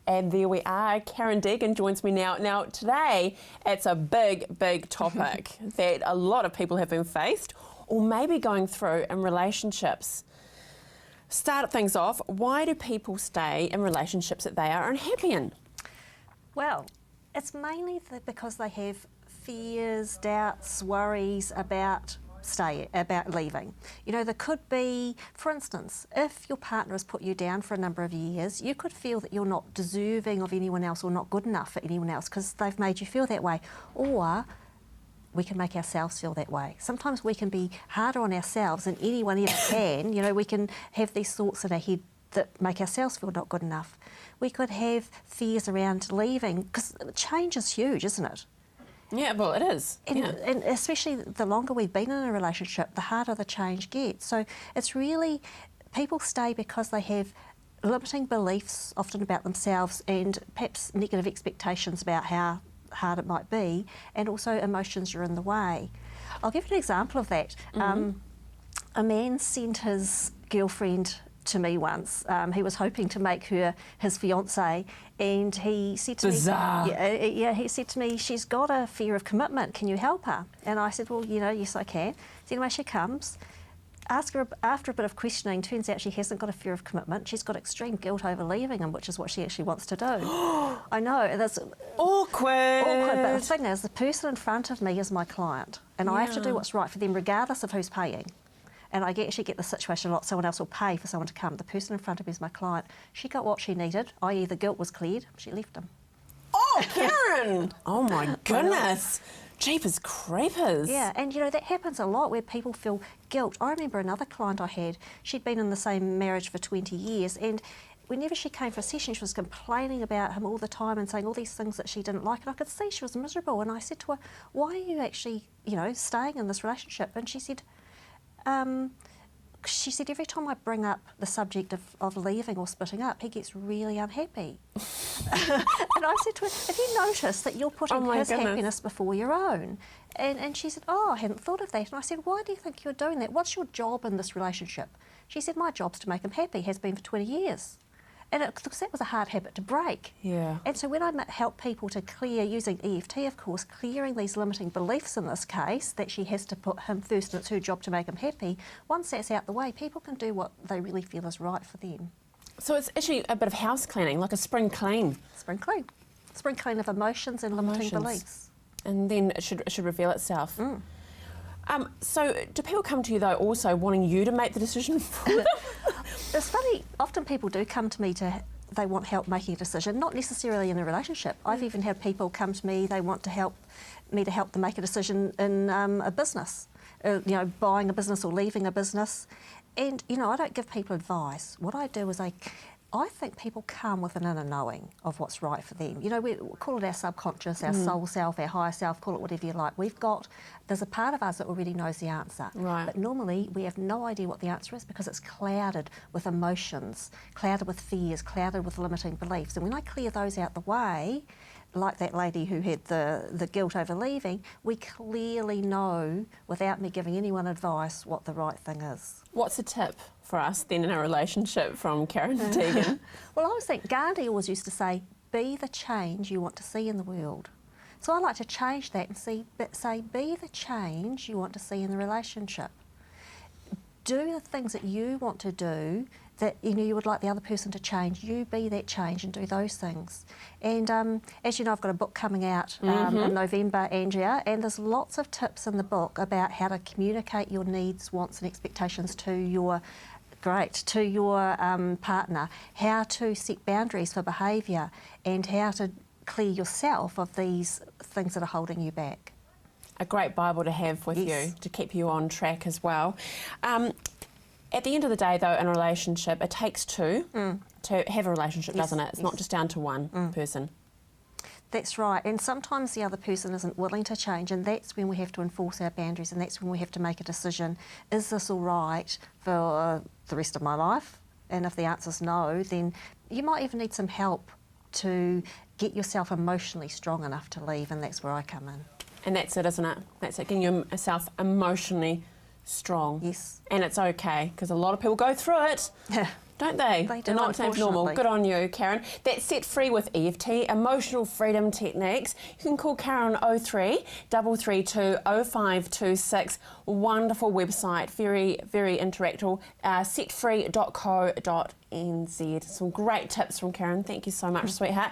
And there we are. Karen Degen joins me now. Now, today, it's a big topic that a lot of people have been faced or maybe going through in relationships. Start things off. Why do people stay in relationships that they are unhappy in? Well, it's mainly because they have fears, doubts, worries about leaving. You know, there could be, for instance, if your partner has put you down for a number of years, you could feel that you're not deserving of anyone else or not good enough for anyone else because they've made you feel that way. Or we can make ourselves feel that way. Sometimes we can be harder on ourselves than anyone ever can. You know, we can have these thoughts in our head that make ourselves feel not good enough. We could have fears around leaving because change is huge, isn't it? Yeah, well, it is. And especially the longer we've been in a relationship, the harder the change gets. So it's really, people stay because they have limiting beliefs often about themselves and perhaps negative expectations about how hard it might be, and also emotions are in the way. I'll give you an example of that. A man sent his girlfriend to me once. He was hoping to make her his fiancée, and he said to me, he said to me, she's got a fear of commitment, can you help her? And I said, well, you know, yes I can. So anyway, she comes, ask her after a bit of questioning, turns out she hasn't got a fear of commitment, she's got extreme guilt over leaving him, which is what she actually wants to do. I know, that's awkward. But the thing is, the person in front of me is my client, and I have to do what's right for them regardless of who's paying. And I actually get the situation a lot. Someone else will pay for someone to come. The person in front of me is my client. She got what she needed, i.e. the guilt was cleared. She left him. Oh, Karen! Oh my goodness. Jeepers creepers. Yeah, and you know, that happens a lot where people feel guilt. I remember another client I had, she'd been in the same marriage for 20 years, and whenever she came for a session, she was complaining about him all the time and saying all these things that she didn't like, and I could see she was miserable. And I said to her, why are you actually, you know, staying in this relationship? And she said, every time I bring up the subject of leaving or splitting up, he gets really unhappy. And I said to her, have you noticed that you're putting his happiness before your own? And she said, oh, I hadn't thought of that. And I said, why do you think you're doing that? What's your job in this relationship? She said, my job's to make him happy, has been for 20 years. And because that was a hard habit to break. Yeah. And so when I help people to clear, using EFT of course, clearing these limiting beliefs in this case, that she has to put him first and it's her job to make him happy, once that's out the way, people can do what they really feel is right for them. So it's actually a bit of house cleaning, like a spring clean. Spring clean. Spring clean of emotions and limiting beliefs. And then it should reveal itself. So do people come to you though also wanting you to make the decision for them? It's funny, often people do come to me they want help making a decision, not necessarily in a relationship. I've even had people come to me, they want me to help them make a decision in a business, you know, buying a business or leaving a business. And, you know, I don't give people advice. What I do is I think people come with an inner knowing of what's right for them. You know, we call it our subconscious, our soul self, our higher self, call it whatever you like. There's a part of us that already knows the answer. Right. But normally we have no idea what the answer is because it's clouded with emotions, clouded with fears, clouded with limiting beliefs. And when I clear those out the way, like that lady who had the guilt over leaving, we clearly know, without me giving anyone advice, what the right thing is. What's a tip for us then in a relationship from Karen Degen? Well, I always think Gandhi always used to say, be the change you want to see in the world. So I like to change that and say, be the change you want to see in the relationship. Do the things that you want to do that you would like the other person to change. You be that change and do those things. And as you know, I've got a book coming out in November, Andrea, and there's lots of tips in the book about how to communicate your needs, wants and expectations to your partner, how to set boundaries for behaviour, and how to clear yourself of these things that are holding you back. A great Bible to have with you, to keep you on track as well. At the end of the day, though, in a relationship, it takes two to have a relationship, doesn't it? It's not just down to one person. That's right, and sometimes the other person isn't willing to change, and that's when we have to enforce our boundaries, and that's when we have to make a decision. Is this all right for the rest of my life? And if the answer's no, then you might even need some help to get yourself emotionally strong enough to leave, and that's where I come in. And that's it, isn't it? That's it, getting yourself emotionally strong. Yes. And it's okay, because a lot of people go through it. Don't they? They do, They're not abnormal. unfortunately. Good on you, Karen. That's Set Free with EFT, emotional freedom techniques. You can call Karen on 03 332 0526. Wonderful website, very, very interactive. Setfree.co.nz. Some great tips from Karen. Thank you so much, sweetheart.